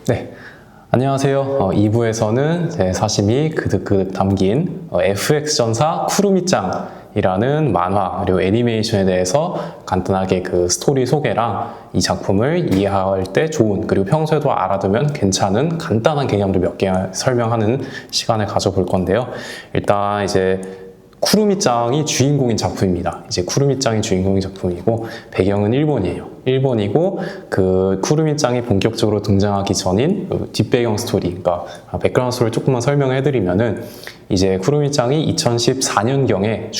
네, 안녕하세요. 2부에서는 제 사심이 그득그득 담긴 FX전사 쿠루미짱이라는 만화 그리고 애니메이션에 대해서 간단하게 그 스토리 소개랑 이 작품을 이해할 때 좋은 그리고 평소에도 알아두면 괜찮은 간단한 개념들 몇 개 설명하는 시간을 가져볼 건데요. 일단 이제 쿠루미짱이 주인공인 작품입니다. 이제 쿠루미짱이 주인공인 작품이고 배경은 일본이에요. 일본이고 그 쿠루미짱이 본격적으로 등장하기 전인 뒷배경 스토리, 그러니까 백그라운드 스토리를 조금만 설명을 해드리면은 이제 쿠루미짱이 2014년경에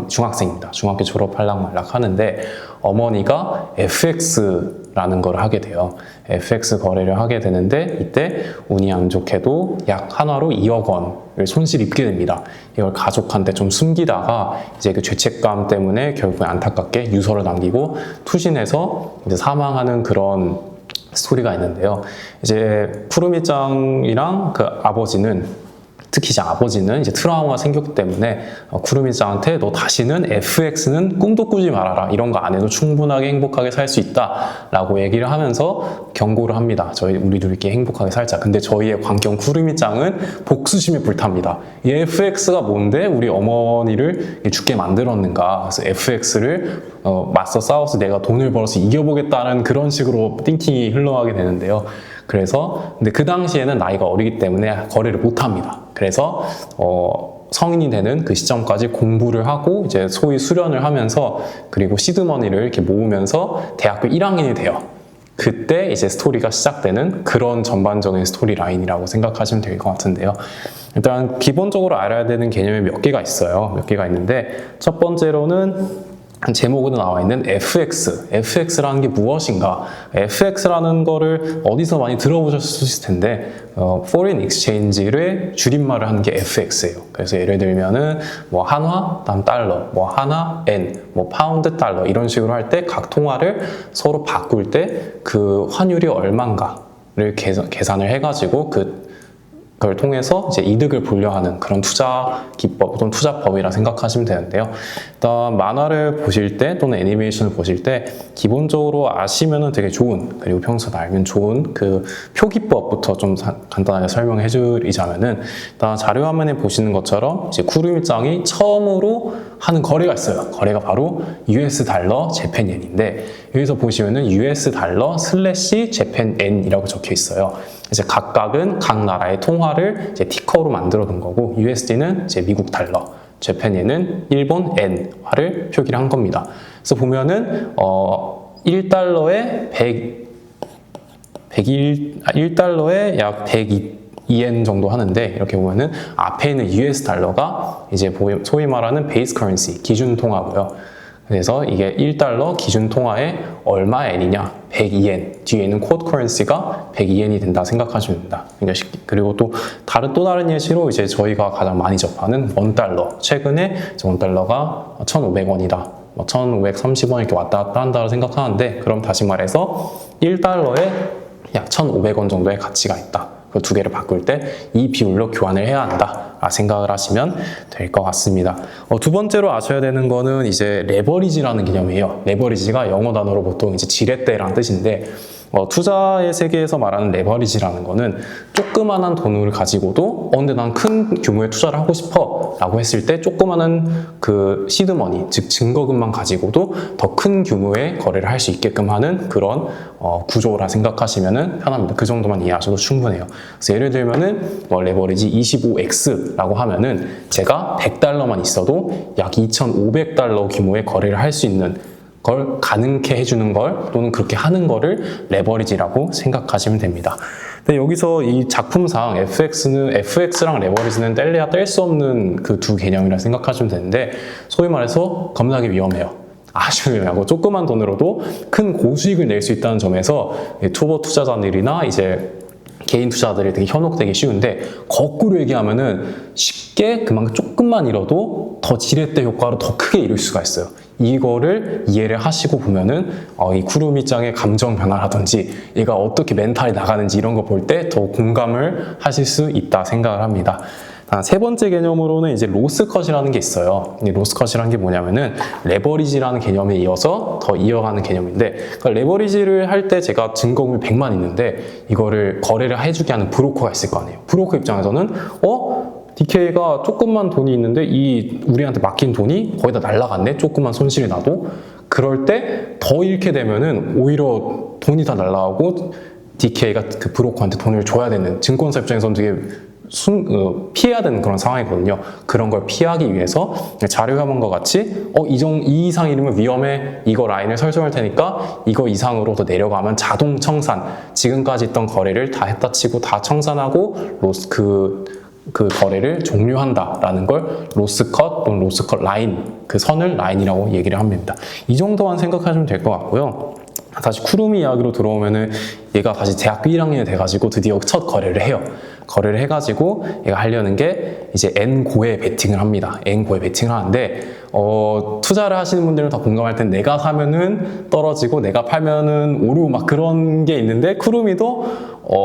중학생입니다. 중학교 졸업할락 말락 하는데 어머니가 FX라는 걸 하게 돼요. FX 거래를 하게 되는데 이때 운이 안 좋게도 약 한화로 2억 원을 손실 입게 됩니다. 이걸 가족한테 좀 숨기다가 이제 그 죄책감 때문에 결국에 안타깝게 유서를 남기고 투신해서 이제 사망하는 그런 스토리가 있는데요. 이제 쿠루미짱이랑 그 아버지는 특히 이제 아버지는 이제 트라우마가 생겼기 때문에 쿠루미짱한테 너 다시는 FX는 꿈도 꾸지 말아라. 이런 거 안 해도 충분하게 행복하게 살 수 있다. 라고 얘기를 하면서 경고를 합니다. 우리 둘끼리 행복하게 살자. 근데 저희의 광경 쿠루미짱은 복수심에 불탑니다. 이 FX가 뭔데 우리 어머니를 죽게 만들었는가. 그래서 FX를 맞서 싸워서 내가 돈을 벌어서 이겨보겠다는 그런 식으로 띵킹이 흘러가게 되는데요. 그래서 근데 그 당시에는 나이가 어리기 때문에 거래를 못합니다. 그래서 성인이 되는 그 시점까지 공부를 하고 이제 소위 수련을 하면서 그리고 시드머니를 이렇게 모으면서 대학교 1학년이 돼요. 그때 이제 스토리가 시작되는 그런 전반적인 스토리 라인이라고 생각하시면 될 것 같은데요. 일단 기본적으로 알아야 되는 개념이 몇 개가 있어요. 몇 개가 있는데 첫 번째로는 제목으로 나와 있는 FX. FX라는 게 무엇인가? FX라는 거를 어디서 많이 들어보셨을 수 있을 텐데, Foreign Exchange를 줄임말을 하는 게 FX예요. 그래서 예를 들면은, 뭐, 한화, 다음 달러, 뭐, 하나, 엔, 뭐, 파운드 달러, 이런 식으로 할 때 각 통화를 서로 바꿀 때 그 환율이 얼만가를 계산을 해가지고 그걸 통해서 이제 이득을 보려하는 그런 투자 기법 또는 투자법이라 생각하시면 되는데요. 일단 만화를 보실 때 또는 애니메이션을 보실 때 기본적으로 아시면은 되게 좋은, 그리고 평소에 알면 좋은 그 표기법부터 좀 간단하게 설명해 드리자면은 일단 자료 화면에 보시는 것처럼 이제 쿠루미짱이 처음으로 하는 거래가 있어요. 거래가 바로 US 달러 재팬엔인데 여기서 보시면은 US 달러 슬래시 재팬엔이라고 적혀 있어요. 이제 각각은 각 나라의 통화를 이제 티커로 만들어 둔 거고 USD는 이제 미국 달러, 재팬엔은 일본 엔화를 표기를 한 겁니다. 그래서 보면은 1달러에 1달러에 약 102엔 정도 하는데 이렇게 보면은 앞에 있는 US 달러가 이제 소위 말하는 베이스 커런시, 기준 통화고요. 그래서 이게 1달러 기준 통화에 얼마 엔이냐? 102엔. 뒤에 있는 코드 커런시가 102엔이 된다 생각하시면 됩니다. 그리고 또 다른 예시로 이제 저희가 가장 많이 접하는 원달러. 최근에 원달러가 1,500원이다. 1,530원 이렇게 왔다 갔다 한다고 생각하는데 그럼 다시 말해서 1달러에 약 1,500원 정도의 가치가 있다. 그 두 개를 바꿀 때 이 비율로 교환을 해야 한다 생각을 하시면 될 것 같습니다. 두 번째로 아셔야 되는 거는 이제 레버리지라는 개념이에요. 레버리지가 영어 단어로 보통 이제 지렛대라는 뜻인데 투자의 세계에서 말하는 레버리지라는 거는 조그만한 돈을 가지고도 근데 난 큰 규모의 투자를 하고 싶어 라고 했을 때 조그만한 그 시드머니, 즉 증거금만 가지고도 더 큰 규모의 거래를 할 수 있게끔 하는 그런 구조라 생각하시면 편합니다. 그 정도만 이해하셔도 충분해요. 그래서 예를 들면은 레버리지 25X라고 하면은 제가 100달러만 있어도 약 2,500달러 규모의 거래를 할 수 있는 걸 가능케 해주는 걸 또는 그렇게 하는 거를 레버리지라고 생각하시면 됩니다. 근데 여기서 이 작품상 FX랑 레버리지는 뗄래야 뗄 수 없는 그 두 개념이라 생각하시면 되는데 소위 말해서 겁나게 위험해요. 아주 위험하고 조그만 돈으로도 큰 고수익을 낼 수 있다는 점에서 초보 투자자들이나 이제 개인 투자자들이 되게 현혹되기 쉬운데 거꾸로 얘기하면은 쉽게 그만큼 조금만 잃어도 더 지렛대 효과로 더 크게 이룰 수가 있어요. 이거를 이해를 하시고 보면은 이 쿠루미짱의 감정 변화라든지 얘가 어떻게 멘탈이 나가는지 이런 거 볼 때 더 공감을 하실 수 있다 생각을 합니다. 세 번째 개념으로는 이제 로스컷이라는 게 있어요. 이 로스컷이라는 게 뭐냐면은 레버리지라는 개념에 이어서 더 이어가는 개념인데, 그러니까 레버리지를 할 때 제가 증거금이 100만 있는데 이거를 거래를 해주게 하는 브로커가 있을 거 아니에요. 브로커 입장에서는 DK가 조금만 돈이 있는데 우리한테 맡긴 돈이 거의 다 날라갔네. 조금만 손실이 나도. 그럴 때 더 잃게 되면은 오히려 돈이 다 날라가고 DK가 그 브로커한테 돈을 줘야 되는, 증권사 입장에서는 되게 피해야 되는 그런 상황이거든요. 그런 걸 피하기 위해서 자료화면과 같이 이 이상이면 위험해, 이거 라인을 설정할 테니까 이거 이상으로 더 내려가면 자동 청산, 지금까지 있던 거래를 다 했다 치고 다 청산하고 그 거래를 종료한다라는 걸 로스컷 또는 로스컷 라인, 그 선을 라인이라고 얘기를 합니다. 이 정도만 생각하시면 될 것 같고요. 다시 쿠루미 이야기로 들어오면은 얘가 다시 대학교 1학년이 돼가지고 드디어 첫 거래를 해요. 거래를 해가지고 얘가 하려는 게 이제 N고에 베팅을 합니다. N고에 베팅을 하는데 투자를 하시는 분들은 다 공감할 텐데, 내가 사면은 떨어지고 내가 팔면은 오르고 막 그런 게 있는데, 쿠루미도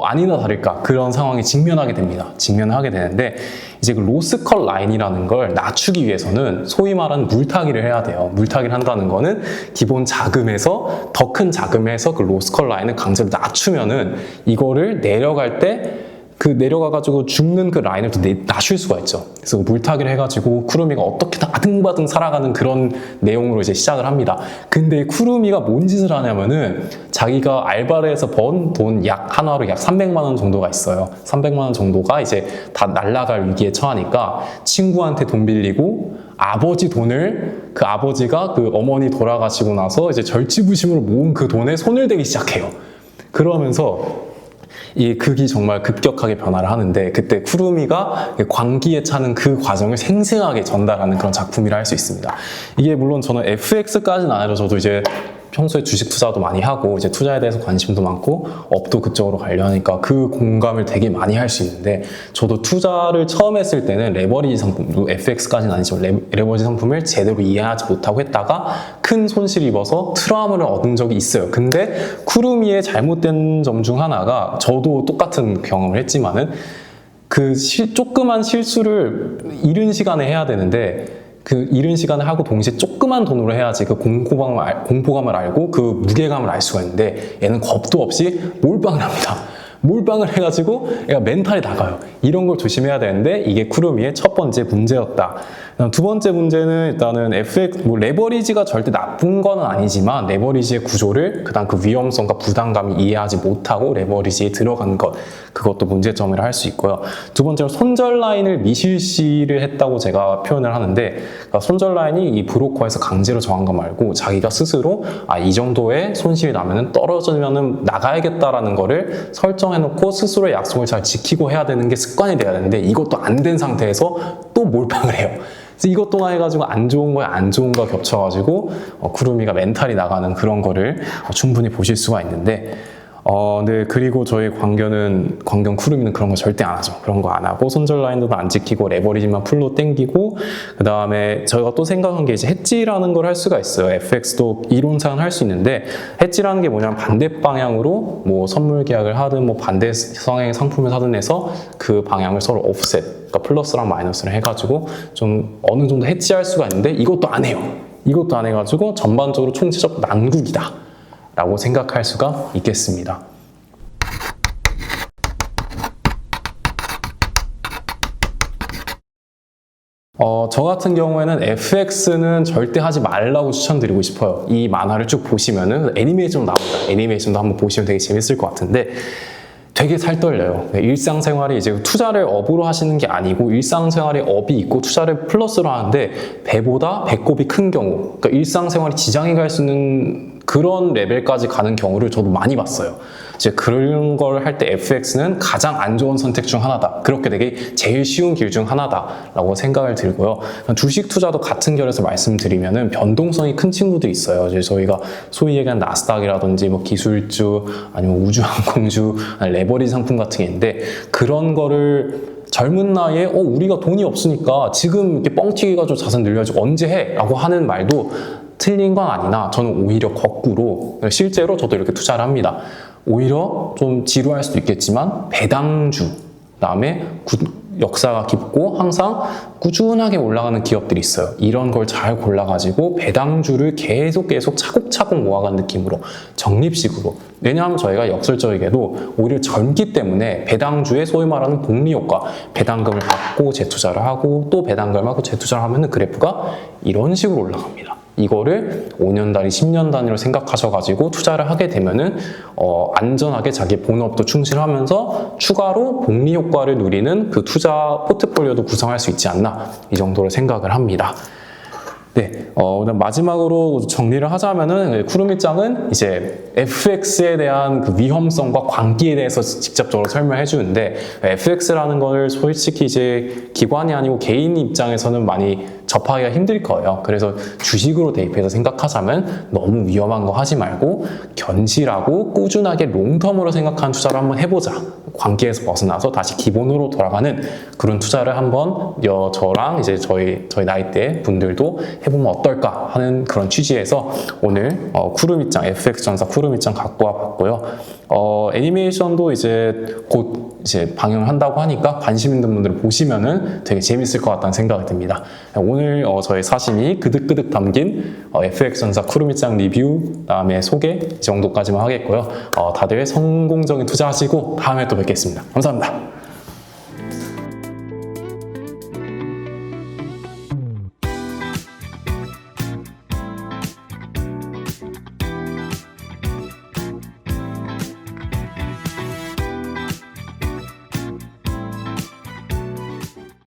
아니나 다를까 그런 상황에 직면하게 됩니다. 직면하게 되는데, 이제 그 로스컷 라인이라는 걸 낮추기 위해서는 소위 말하는 물타기를 해야 돼요. 물타기를 한다는 거는 기본 자금에서 더 큰 자금에서 그 로스컷 라인을 강제로 낮추면은 이거를 내려갈 때 내려가가지고 죽는 그 라인을 또 낮출 수가 있죠. 그래서 물타기를 해가지고 쿠루미가 어떻게든 아등바등 살아가는 그런 내용으로 이제 시작을 합니다. 근데 쿠루미가 뭔 짓을 하냐면은 자기가 알바를 해서 번 돈 한화로 약 300만 원 정도가 있어요. 300만 원 정도가 이제 다 날아갈 위기에 처하니까 친구한테 돈 빌리고 아버지 돈을, 그 아버지가 그 어머니 돌아가시고 나서 이제 절치부심으로 모은 그 돈에 손을 대기 시작해요. 그러면서 이 극이 정말 급격하게 변화를 하는데, 그때 쿠루미가 광기에 차는 그 과정을 생생하게 전달하는 그런 작품이라 할 수 있습니다. 이게 물론 저는 FX까지는 안 해도 저도 이제 평소에 주식 투자도 많이 하고 이제 투자에 대해서 관심도 많고 업도 그쪽으로 가려 하니까 그 공감을 되게 많이 할 수 있는데, 저도 투자를 처음 했을 때는 레버리지 상품, FX까지는 아니지만 레버리지 상품을 제대로 이해하지 못하고 했다가 큰 손실을 입어서 트라우마를 얻은 적이 있어요. 근데 쿠루미의 잘못된 점 중 하나가, 저도 똑같은 경험을 했지만은 조그만 실수를 이른 시간에 해야 되는데, 그 이른 시간을 하고 동시에 조그만 돈으로 해야지 그 공포감을 알고 그 무게감을 알 수가 있는데, 얘는 겁도 없이 몰빵을 합니다. 몰빵을 해가지고 얘가 멘탈이 나가요. 이런 걸 조심해야 되는데, 이게 쿠루미의 첫 번째 문제였다. 두 번째 문제는 일단은 레버리지가 절대 나쁜 건 아니지만 레버리지의 구조를, 그다음 그 위험성과 부담감이 이해하지 못하고 레버리지에 들어간 것, 그것도 문제점이라 할 수 있고요. 두 번째로 손절 라인을 미실시를 했다고 제가 표현을 하는데, 그러니까 손절 라인이 이 브로커에서 강제로 정한 거 말고 자기가 스스로 이 정도의 손실이 나면은 떨어지면은 나가야겠다라는 거를 설정해놓고 스스로의 약속을 잘 지키고 해야 되는 게 습관이 돼야 되는데, 이것도 안 된 상태에서 또 몰빵을 해요. 그래서 이것 동안 해가지고 안 좋은 거에 안 좋은 거 겹쳐가지고 쿠루미가 멘탈이 나가는 그런 거를 충분히 보실 수가 있는데, 네, 그리고 저희 광견 쿠루미는 그런 거 절대 안 하죠. 그런 거 안 하고 손절 라인도 안 지키고 레버리지만 풀로 땡기고, 그 다음에 저희가 또 생각한 게 이제 해지라는 걸 할 수가 있어요. FX도 이론상은 할 수 있는데, 해지라는 게 뭐냐면 반대 방향으로 뭐 선물 계약을 하든 뭐 반대 성향의 상품을 사든 해서 그 방향을 서로 오프셋, 그러니까 플러스랑 마이너스를 해가지고 좀 어느 정도 해지할 수가 있는데, 이것도 안 해요. 이것도 안 해가지고 전반적으로 총체적 난국이다 라고 생각할 수가 있겠습니다. 저 같은 경우에는 FX는 절대 하지 말라고 추천드리고 싶어요. 이 만화를 쭉 보시면은 애니메이션도 나옵니다. 애니메이션도 한번 보시면 되게 재밌을 것 같은데, 되게 살떨려요. 일상생활이 이제 투자를 업으로 하시는 게 아니고 일상생활에 업이 있고 투자를 플러스로 하는데 배보다 배꼽이 큰 경우, 그러니까 일상생활이 지장이 갈 수 있는 그런 레벨까지 가는 경우를 저도 많이 봤어요. 이제 그런 걸 할 때 FX는 가장 안 좋은 선택 중 하나다. 그렇게 되게 제일 쉬운 길 중 하나다라고 생각을 들고요. 주식 투자도 같은 결에서 말씀드리면은 변동성이 큰 친구들이 있어요. 이제 저희가 소위 얘기하는 나스닥이라든지 뭐 기술주 아니면 우주항공주, 레버리지 상품 같은 게 있는데, 그런 거를 젊은 나이에 우리가 돈이 없으니까 지금 이렇게 뻥튀기 가지고 자산 늘려가지고 언제 해? 라고 하는 말도 틀린 건 아니나, 저는 오히려 거꾸로 실제로 저도 이렇게 투자를 합니다. 오히려 좀 지루할 수도 있겠지만 배당주, 그다음에 역사가 깊고 항상 꾸준하게 올라가는 기업들이 있어요. 이런 걸 잘 골라가지고 배당주를 계속 차곡차곡 모아간 느낌으로 적립식으로. 왜냐하면 저희가 역설적이게도 오히려 젊기 때문에 배당주의 소위 말하는 복리 효과, 배당금을 받고 재투자를 하고 또 배당금을 하고 재투자를 하면은 그래프가 이런 식으로 올라갑니다. 이거를 5년 단위, 10년 단위로 생각하셔가지고 투자를 하게 되면은 안전하게 자기 본업도 충실하면서 추가로 복리 효과를 누리는 그 투자 포트폴리오도 구성할 수 있지 않나 이 정도로 생각을 합니다. 네, 그다음 마지막으로 정리를 하자면은 쿠루미짱은 이제 FX에 대한 그 위험성과 광기에 대해서 직접적으로 설명해 주는데 FX라는 걸 솔직히 이제 기관이 아니고 개인 입장에서는 많이 접하기가 힘들 거예요. 그래서 주식으로 대입해서 생각하자면 너무 위험한 거 하지 말고 견실하고 꾸준하게 롱텀으로 생각하는 투자를 한번 해보자. 광기에서 벗어나서 다시 기본으로 돌아가는 그런 투자를 한번 저랑 이제 저희 나이대 분들도 해보면 어떨까 하는 그런 취지에서 오늘 쿠루미짱, FX전사 쿠루미짱 갖고 와봤고요. 애니메이션도 이제 곧 이제 방영한다고 하니까 관심 있는 분들 보시면은 되게 재밌을 것 같다는 생각이 듭니다. 오늘 저희 사심이 그득그득 담긴 FX전사 쿠루미짱 리뷰 그다음에 소개 이 정도까지만 하겠고요. 다들 성공적인 투자하시고 다음에 또 뵙겠습니다. 감사합니다.